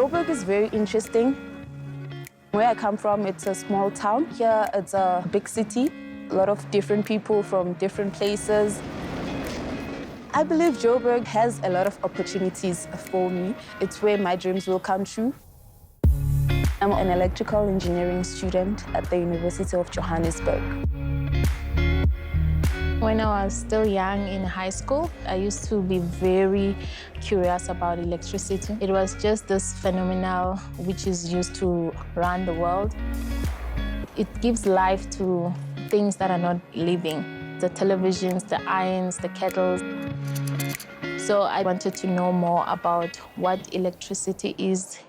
Joburg is very interesting. Where I come from, it's a small town. Here, it's a big city. A lot of different people from different places. I believe Joburg has a lot of opportunities for me. It's where my dreams will come true. I'm an electrical engineering student at the University of Johannesburg. When I was still young in high school, I used to be very curious about electricity. It was just this phenomenon which is used to run the world. It gives life to things that are not living. The televisions, the irons, the kettles. So I wanted to know more about what electricity is.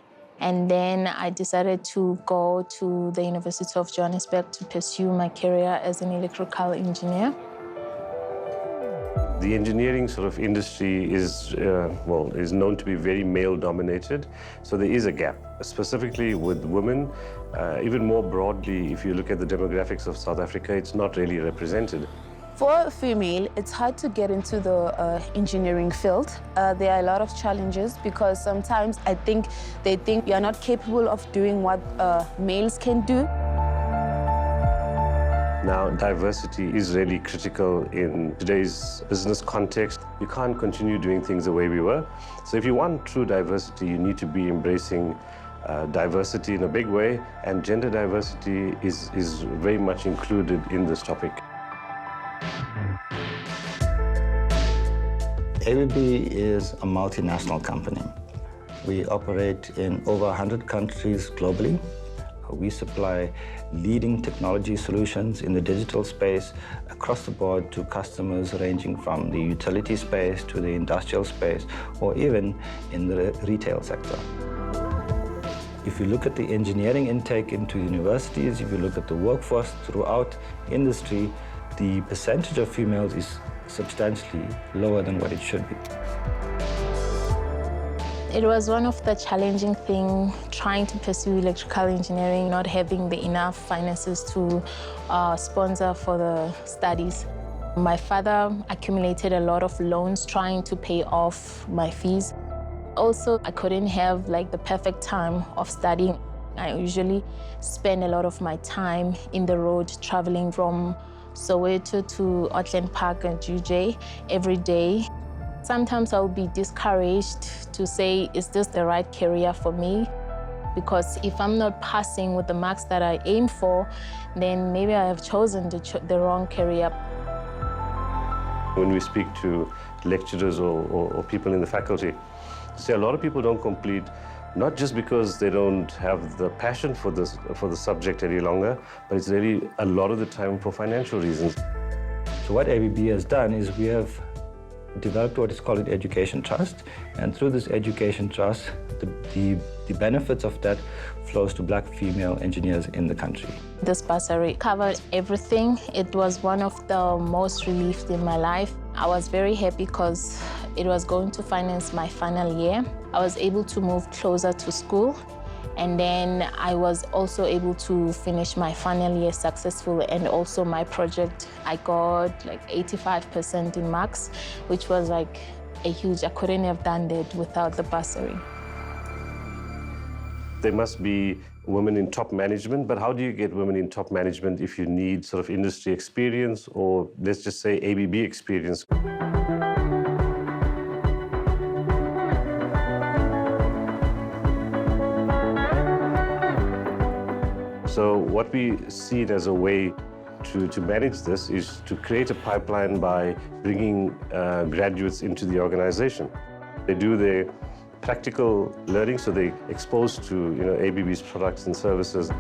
And then I decided to go to the University of Johannesburg to pursue my career as an electrical engineer. The engineering sort of industry is known to be very male-dominated, so there is a gap, specifically with women. Even more broadly, if you look at the demographics of South Africa, it's not really represented. For a female, it's hard to get into the engineering field. There are a lot of challenges because sometimes they think you're not capable of doing what males can do. Now, diversity is really critical in today's business context. You can't continue doing things the way we were. So if you want true diversity, you need to be embracing diversity in a big way, and gender diversity is very much included in this topic. ABB is a multinational company. We operate in over 100 countries globally. We supply leading technology solutions in the digital space across the board to customers ranging from the utility space to the industrial space, or even in the retail sector. If you look at the engineering intake into universities, if you look at the workforce throughout industry, the percentage of females is substantially lower than what it should be. It was one of the challenging things trying to pursue electrical engineering, not having the enough finances to sponsor for the studies. My father accumulated a lot of loans trying to pay off my fees. Also, I couldn't have the perfect time of studying. I usually spend a lot of my time in the road, traveling from Soweto to Auckland Park and UJ every day. Sometimes I'll be discouraged to say, is this the right career for me? Because if I'm not passing with the marks that I aim for, then maybe I have chosen the wrong career. When we speak to lecturers or people in the faculty, a lot of people don't complete, not just because they don't have the passion for the subject any longer, but it's really a lot of the time for financial reasons. So what ABB has done is we have developed what is called an education trust, and through this education trust, the benefits of that flows to black female engineers in the country. This bursary covered everything. It was one of the most relieved in my life. I was very happy because it was going to finance my final year. I was able to move closer to school, and then I was also able to finish my final year successfully, and also my project. I got 85% in marks, which was a huge, I couldn't have done that without the bursary. There must be women in top management, but how do you get women in top management if you need sort of industry experience, or let's just say ABB experience? So what we see as a way to manage this is to create a pipeline by bringing graduates into the organization. They do their practical learning, so they're exposed to ABB's products and services.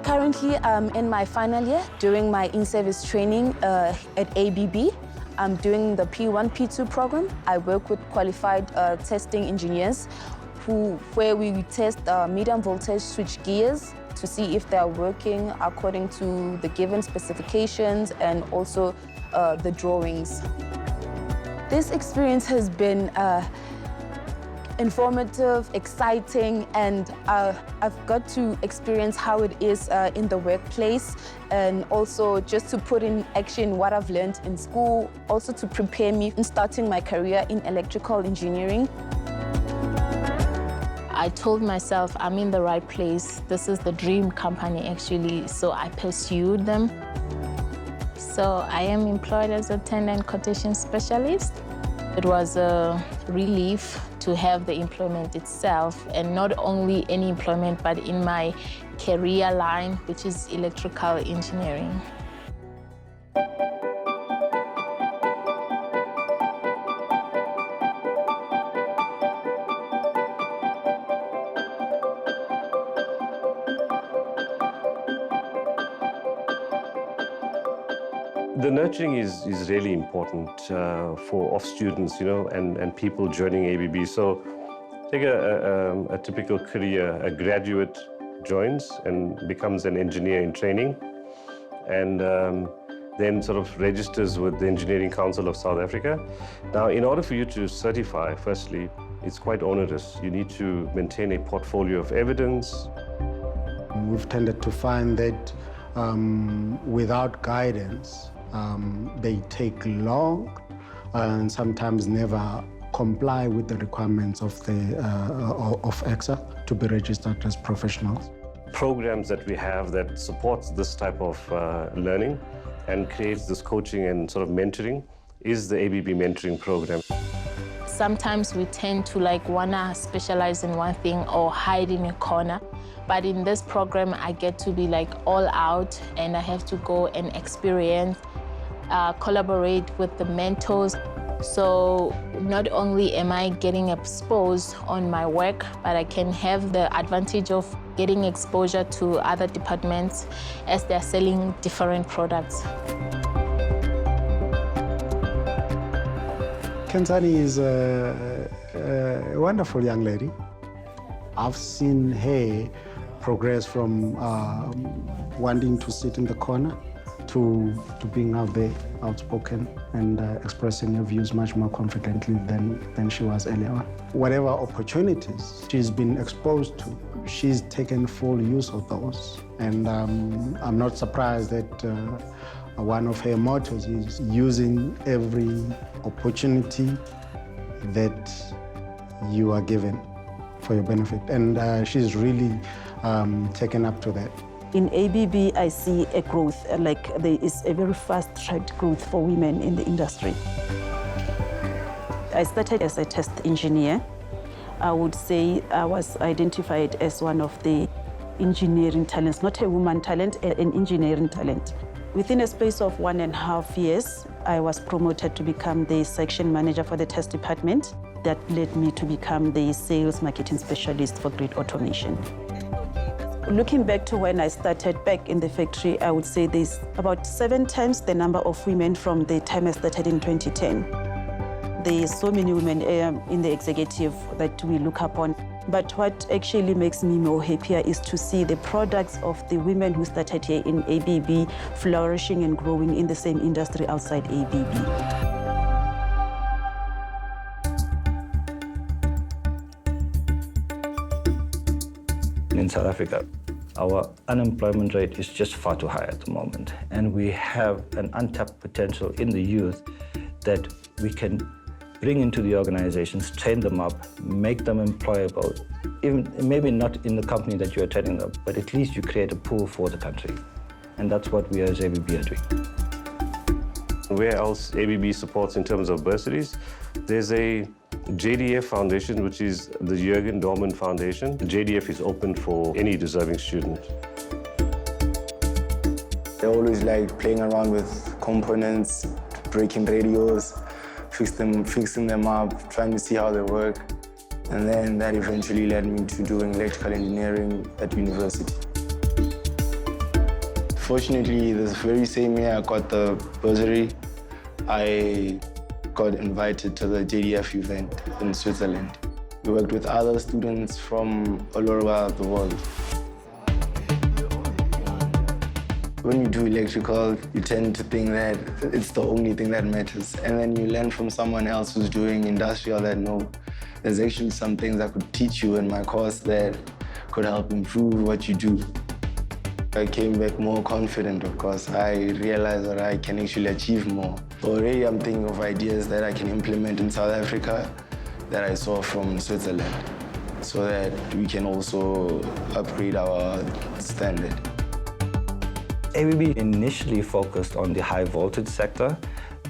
Currently, I'm in my final year doing my in-service training at ABB. I'm doing the P1, P2 program. I work with qualified testing engineers where we test medium voltage switch gears to see if they are working according to the given specifications and also the drawings. This experience has been informative, exciting, and I've got to experience how it is in the workplace, and also just to put in action what I've learned in school, also to prepare me in starting my career in electrical engineering. I told myself I'm in the right place. This is the dream company, actually, so I pursued them. So I am employed as a tender and quotation specialist. It was a relief to have the employment itself, and not only any employment, but in my career line, which is electrical engineering. The nurturing is really important for students, and people joining ABB. So take a typical career. A graduate joins and becomes an engineer in training, and then sort of registers with the Engineering Council of South Africa. Now, in order for you to certify, firstly, it's quite onerous. You need to maintain a portfolio of evidence. We've tended to find that without guidance, they take long and sometimes never comply with the requirements of EXA to be registered as professionals. Programs that we have that supports this type of learning and creates this coaching and sort of mentoring is the ABB mentoring program. Sometimes we tend to wanna specialize in one thing or hide in a corner. But in this program, I get to be all out, and I have to go and experience, collaborate with the mentors. So not only am I getting exposed on my work, but I can have the advantage of getting exposure to other departments as they're selling different products. Kenzani is a wonderful young lady. I've seen her progress from wanting to sit in the corner to being out there, outspoken, and expressing her views much more confidently than she was earlier on. Whatever opportunities she's been exposed to, she's taken full use of those. And I'm not surprised that one of her mottos is using every opportunity that you are given for your benefit. And she's really taken up to that. In ABB, I see a growth, there is a very fast-tracked growth for women in the industry. I started as a test engineer. I would say I was identified as one of the engineering talents, not a woman talent, an engineering talent. Within a space of 1.5 years, I was promoted to become the section manager for the test department. That led me to become the sales marketing specialist for grid automation. Looking back to when I started back in the factory, I would say there's about 7 times the number of women from the time I started in 2010. There's so many women in the executive that we look upon. But what actually makes me more happier is to see the products of the women who started here in ABB flourishing and growing in the same industry outside ABB. In South Africa, our unemployment rate is just far too high at the moment. And we have an untapped potential in the youth that we can bring into the organizations, train them up, make them employable. Even maybe not in the company that you are training them, but at least you create a pool for the country. And that's what we as ABB are doing. Where else ABB supports in terms of bursaries? There's a JDF Foundation, which is the Jürgen Dorman Foundation. The JDF is open for any deserving student. I always liked playing around with components, breaking radios, fixing them up, trying to see how they work. And then that eventually led me to doing electrical engineering at university. Fortunately, this very same year I got the bursary, I got invited to the JDF event in Switzerland. We worked with other students from all over the world. When you do electrical, you tend to think that it's the only thing that matters. And then you learn from someone else who's doing industrial that, no, there's actually some things I could teach you in my course that could help improve what you do. I came back more confident, of course. I realized that I can actually achieve more. Already I'm thinking of ideas that I can implement in South Africa that I saw from Switzerland. so that we can also upgrade our standard. ABB initially focused on the high voltage sector,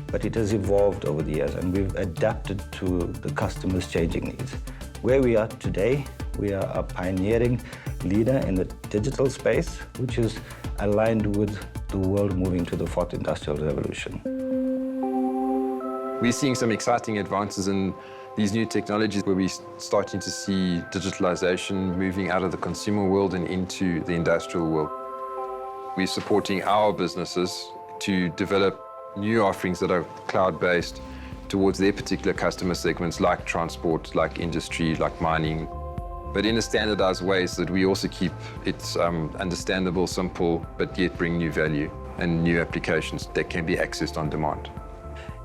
but it has evolved over the years and we've adapted to the customers' changing needs. Where we are today, we are a pioneering leader in the digital space, which is aligned with the world moving to the fourth industrial revolution. We're seeing some exciting advances in these new technologies where we're starting to see digitalization moving out of the consumer world and into the industrial world. We're supporting our businesses to develop new offerings that are cloud-based towards their particular customer segments like transport, like industry, like mining, but in a standardized way so that we also keep it understandable, simple, but yet bring new value and new applications that can be accessed on demand.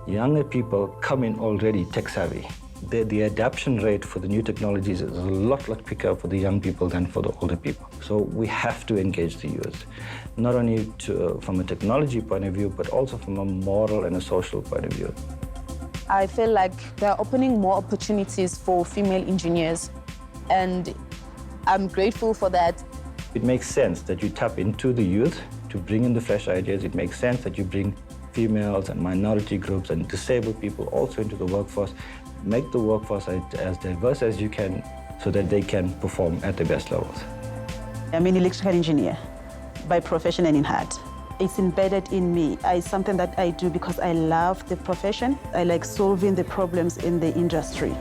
Younger people come in already tech-savvy. The adoption rate for the new technologies is a lot quicker for the young people than for the older people. So we have to engage the youth, not only from a technology point of view, but also from a moral and a social point of view. I feel like they're opening more opportunities for female engineers, and I'm grateful for that. It makes sense that you tap into the youth to bring in the fresh ideas. It makes sense that you bring females and minority groups and disabled people also into the workforce. Make the workforce as diverse as you can so that they can perform at the best levels. I'm an electrical engineer by profession and in heart. It's embedded in me. It's something that I do because I love the profession. I like solving the problems in the industry.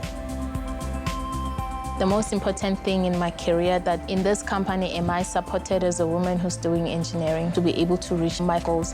The most important thing in my career that in this company am I supported as a woman who's doing engineering to be able to reach my goals.